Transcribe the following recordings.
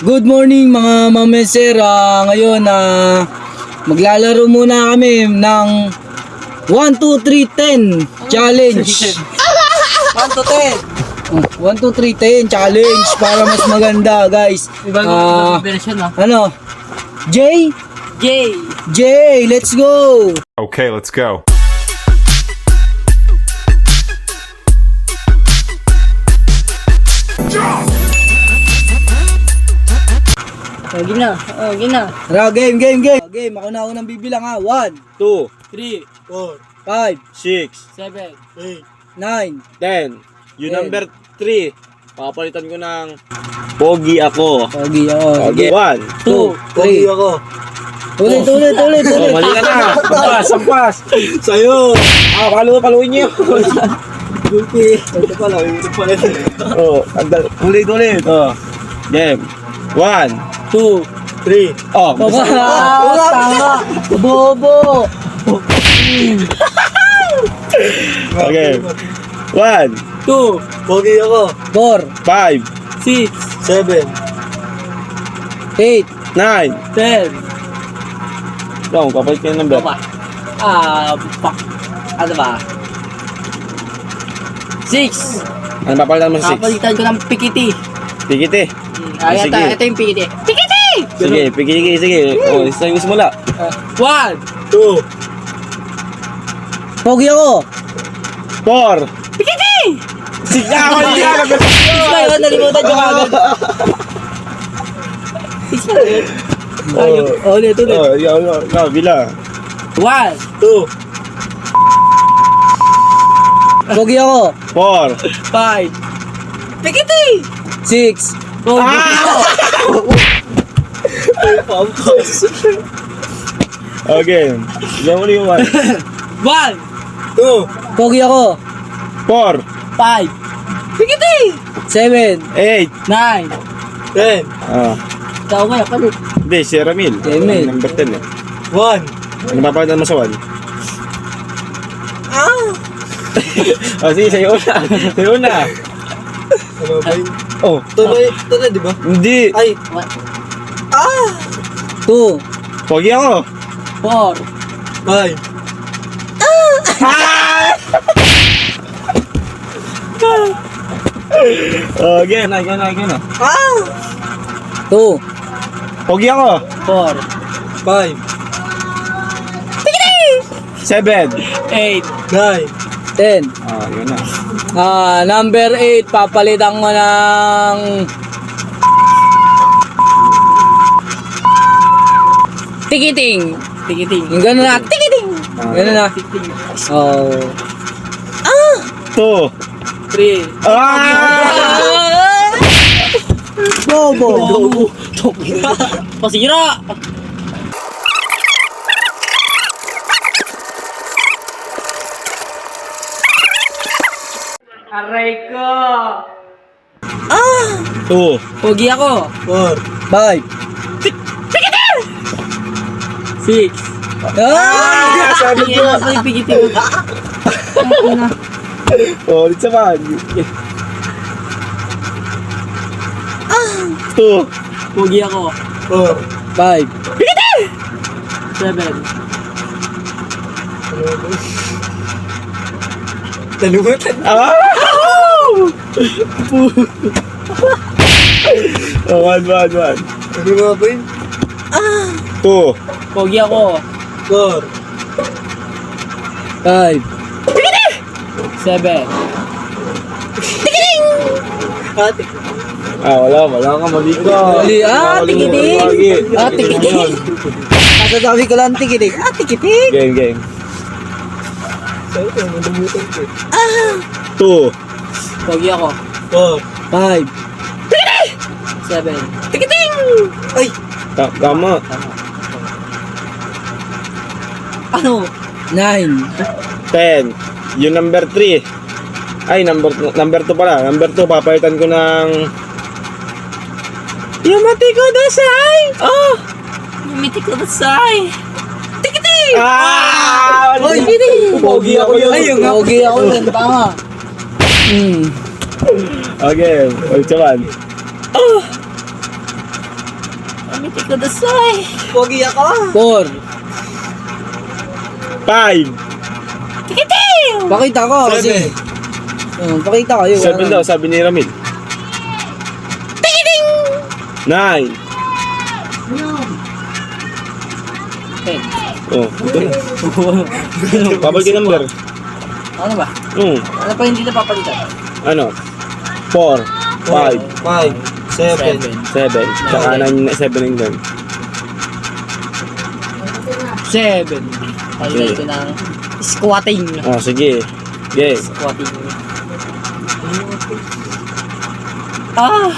Good morning mga mameser. Ngayon maglalaro muna kami ng 1, 2, 3, 10 challenge. 1 to 10. 1, 2, 3, 10 challenge para mas maganda, guys. Ibang version ah. Ano? J? J. J, let's go. Okay, let's go. Gina. Gina. Tara, game. Game, ako na unang bibilang ha. 1, 2, 3, 5, 6, 7, 9, 10. Yung 10. number 3, papalitan ko ng pogi ako. Pogi ako. Okay, 1, 2, 3. ako. Ulit. Oh, mali ka na. Sampas. Sa'yo. Paluin niyo. Gupi. Ito pala. Oh, ulit. Oh. Game. 1, 2, 3. Oh, tama. Bobo. okay. 1, 2, pogi ako. 4, 5, 6, 7, 8, 9. 10. Long, papalit ka ng number. Ano ba? Fuck. Ano ba? 6. Ano papalitan mo sa 6? Kapalitan ko ng pikiti. Pikiti. Sige. Ito yung pikiti. Pikiti! Sige. Oh, isa yung simula. 1, 2, Pogi ako. 4. pikiti! Sigaw niya! Ayun, nalimutan ko agad. 6 pa rin. Ulit. Oh, bila. 1, 2, Pogi ako. 4. 5. Pikiti! 6, Pogi. Okay. Ilan mo yung 1? 1, 2, Pogi ako. 4, 5. Pikiti! 7, 8, 9. 10. Ah. Tao nga, palit. Hindi, si Ramil. Ramil. Number 10 eh. 1. Ano papalitan mo sa 1? Oh, sige, sa'yo una. Sa'yo una. Ano ba yun? Oh. Tuloy, di ba? Hindi. Ay. 2, Pogi ako. 4. 5. Okay, na. 2, Pogi ako. 4. 5. 7. 8. 9. 10. Ah, yun na. Number 8, papalitan ko ng tikiting. Yung gano'n na, tikiting. Gano'n na. Oh. 2. 3. Bobo. Pasira! Aray ko! 2. Pogi ako! 5. 6. Sabi ko. Ano yung pikiti ko? Oh, ulit sa man. 2. Pogi ako! 5. 7. Nalimutan. Oh, 1. Ano nga ba yun? 2. Pogi ako! 5. 7. Wala ka, mali ka. Mali. Tikiting. Tikiting. Masasabi ko lang tikiting. Tikiting. Game. 2. Pogi ako! 5. 7. Tama. Ano? 9. 10. Yung number 3. Ay, number 2 pala. Number 2, papalitan ko ng Yamate ko dasay! Oh! Yumiti ko na say! Tikiti! Oy, Pogi ako yun. Ay, yung pogi ako yun. Tama. Okay, ulit sa 1. Yamete kudasai. Pogi ako. 4. 5. Tikiting! Pakita ko kasi. Pakita kayo. 7 daw, sabi ni Ramil. Tikiting! 9. 10. Oh, ito na. Babalik yung number. Ano ba? Ano pa hindi napapalitan? Ano? 4, 5, 5, 7. 7. Tsaka 9, 7 yung gun. 7. Palitan ko ng squatting. Oh, sige. Okay. Squatting. Ah!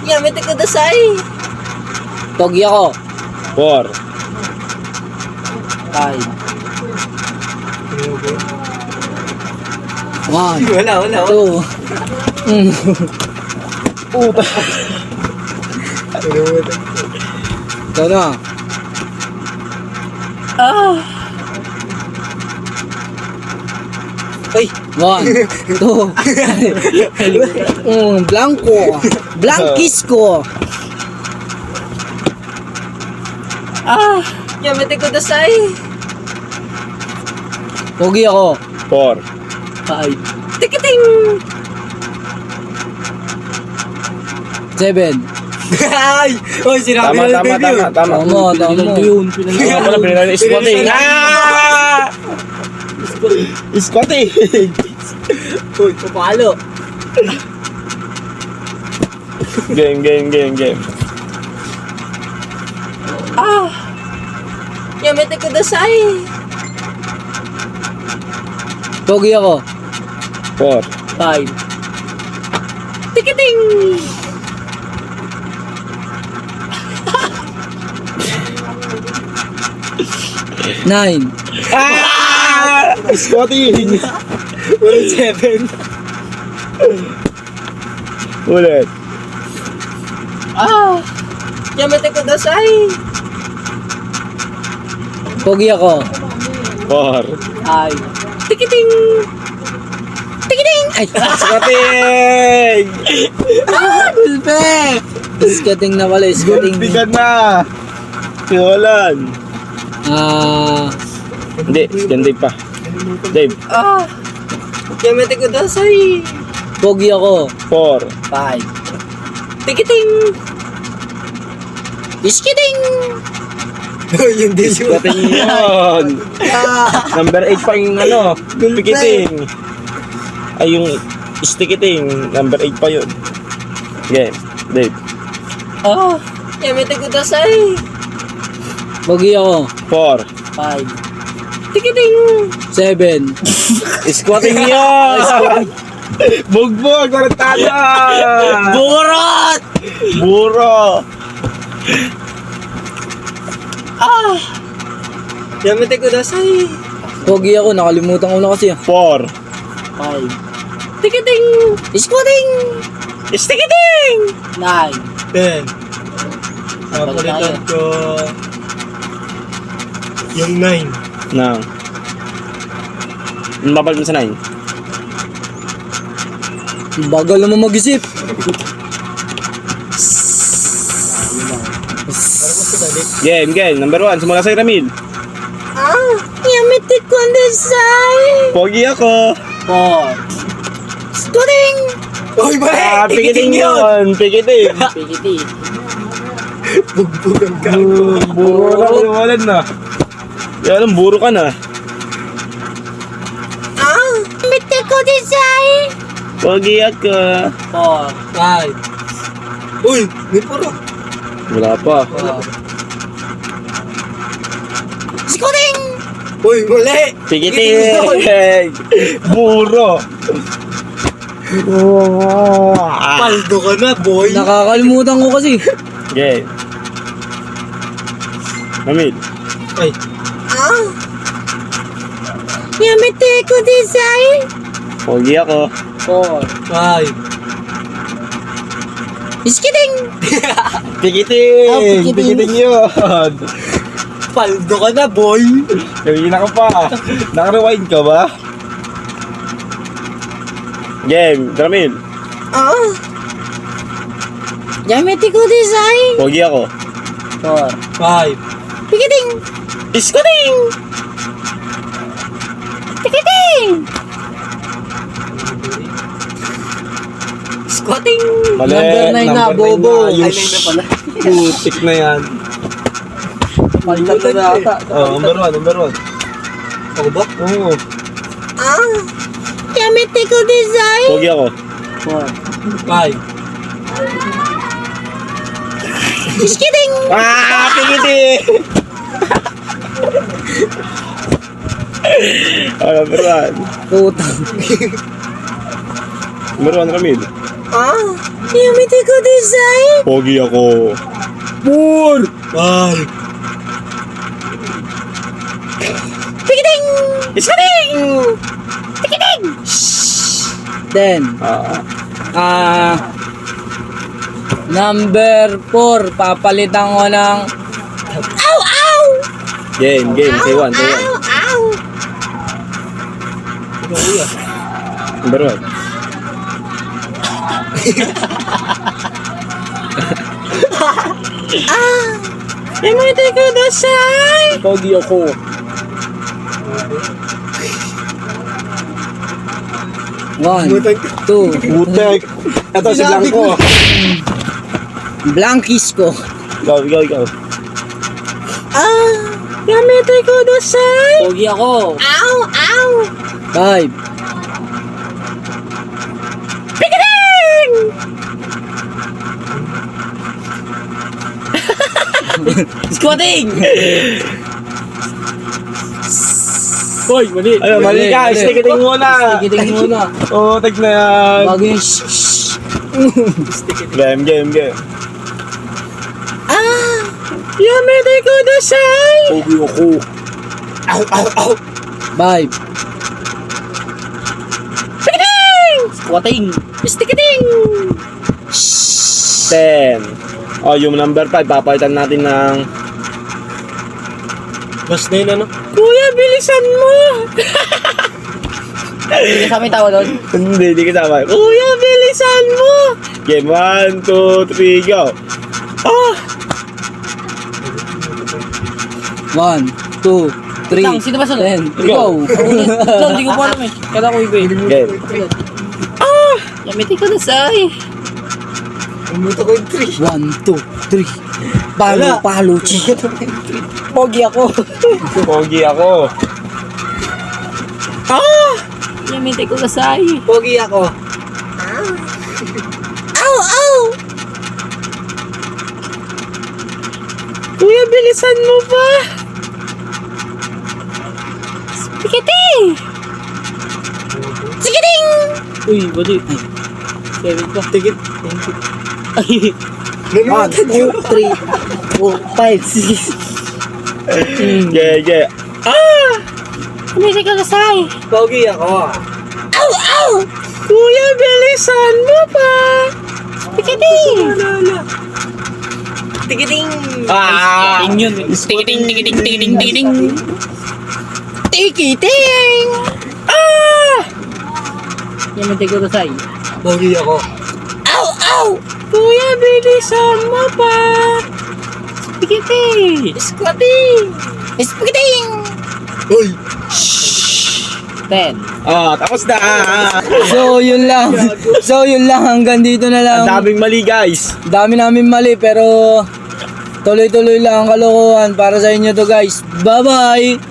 Yamete kudasai. Pogi ako. 4. 5. 1. Wala. 2. Puta. Ito na. Ah! Ay. 1. 2. Blanco. Blankisco. Ah! Yamete kudasai. Pogi ako. 4. 5. Tikiting! 7. Ay! Oy, sinabi Tama, na tama, debut. tama, tama. Tama. Ano pala, pinala yung squatting. Ah! Squatting. Uy, papalo. Game. Ah! Yamete kudasai. Pogi ako. 4. 5. Tikiting! Nine. Ah! Squatting. Ulit 7. Ulit. Ah! Yamete kudasai. Pogi ako. 4. Ay. Tikiting! Tikiting! Ay. Squatting. Gulpe. Skating na pala. Skating. Gulpi ka na. Siwalan. Hindi, yan Dave pa. Dave. Ah! Yamete kudasai. Pogi ako. 4. 5. Tikiting! Iskiting! Yun din yun. Squatting yun. Number 8 pa yung ano, pikiting. Ay, yung stickiting. Number 8 pa yun. Okay, Dave. Ah! Yamete kudasai. Pogi ako. 4. 5. Tikiting! 7. Squatting yun. Bugbog, tarantado. Burot! Buro. Ah! Yamete kudasai. Pogi ako. Nakalimutan ko na kasi. 4. 5. Tikiting! Squatting! Tikiting! 9. 10. Napalitan ko yung 9. Nang. Babalik mo sa 9. Bagal naman mag-isip. Game. Number 1, simula sa'yo, Ramil. Ah! Yamete kudasai. Pogi ako. 4. Squatting! Uy, mali! Pikiting yun. Pikiting. Pikiti. Bugbog ang gago. Buro na, iwalan na. Yan, buro ka na. Ah! Yamete kudasai. Pogi ako. 4. 5. Uy, may puro. Wala pa. Squatting! Uy, mali! Pikiting. Buro. Paldo ka na, boy. Nakakalimutan ko kasi. Okay. Ramil. Ay, Ah! Yamete kudasai. Pogi ako. 4. 5. Squatting! Pikiting. Ah, pikiting. Pikiting yun. Paldo ka na, boy. Kanina ka pa. Naka-rewind ka ba? Game. Ramil. Ah! Yamete kudasai. Pogi ako. 4. 5. Pikiting! Iskoting! Pikiting! Squatting! Mali. Number 9 na, bobo. Ay, 9 na pala. Putik na yan. Palitan ko na ata. Oh, number 1. Ako ba? Oo. Yamete ko design! Pogi ako. 5. Iskiting! Pikiting! Number 1. Putang. Number 1, Ramil. Yamete ko design! Pogi ako. 4. 5. Pikiting! Iskoting! Pikiting! 10. Number 4, papalitan ko ng Ow! Ow! Game. Say 1. Ow! Ow! Number 1. Yamete ko design! Pogi ako. One, two, Putek. Ito si Blanco. Blankis ko. Ikaw. Yamete ko design! Pogi ako. Ow! Ow! 5. Pikiting! Squatting! Hoy, mali. Ayun, mali ka. Stikiting muna. Stikiting muna. Oo, tag na yan. Bago yung shh. Game. Yamete ko design! Pogi ako. Ow. 5. Pikiting! Squatting. Istikiting! 10. Oh, yung number 5, papalitan natin ng... Mas na yun, ano? Kuya, bilisan mo! Hindi ka may tawa doon. Hindi kasama. Kuya, bilisan mo! Game 1, 2, 3, go. 1, 2, 3. Lang, sino ba sunod? 10. Ikaw. Lang, di ko pa alam eh. Kala ko iba eh. Game. Yamete ko design! Umuto ko yung 3. 1, 2, 3. Palo. Pogi ako. Pogi ako. Yamete ko design! Pogi ako. Ow! Ow! Kuya, bilisan mo pa! Pikiting! Sikiting! Uy, bali. 7 pa. Tikit. Ay! 1, 2, 3, 4, 5, 6. Yeah. Yamete ko design! Pogi ako. Ow! Ow! Kuya, bilisan mo pa! Pikiting! Tikiting. Yun. Tikiting! Tikiting! Yamete ko design. Pogi ako. Ow! Ow! Kuya, bilisan mo pa! Pikiting! Squatting! Pikiting! Uy. 10. Tapos na. So, yun lang. Hanggang dito na lang. Ang daming mali, guys. Dami namin mali, pero tuloy-tuloy lang ang kalokohan para sa inyo to, guys. Bye-bye!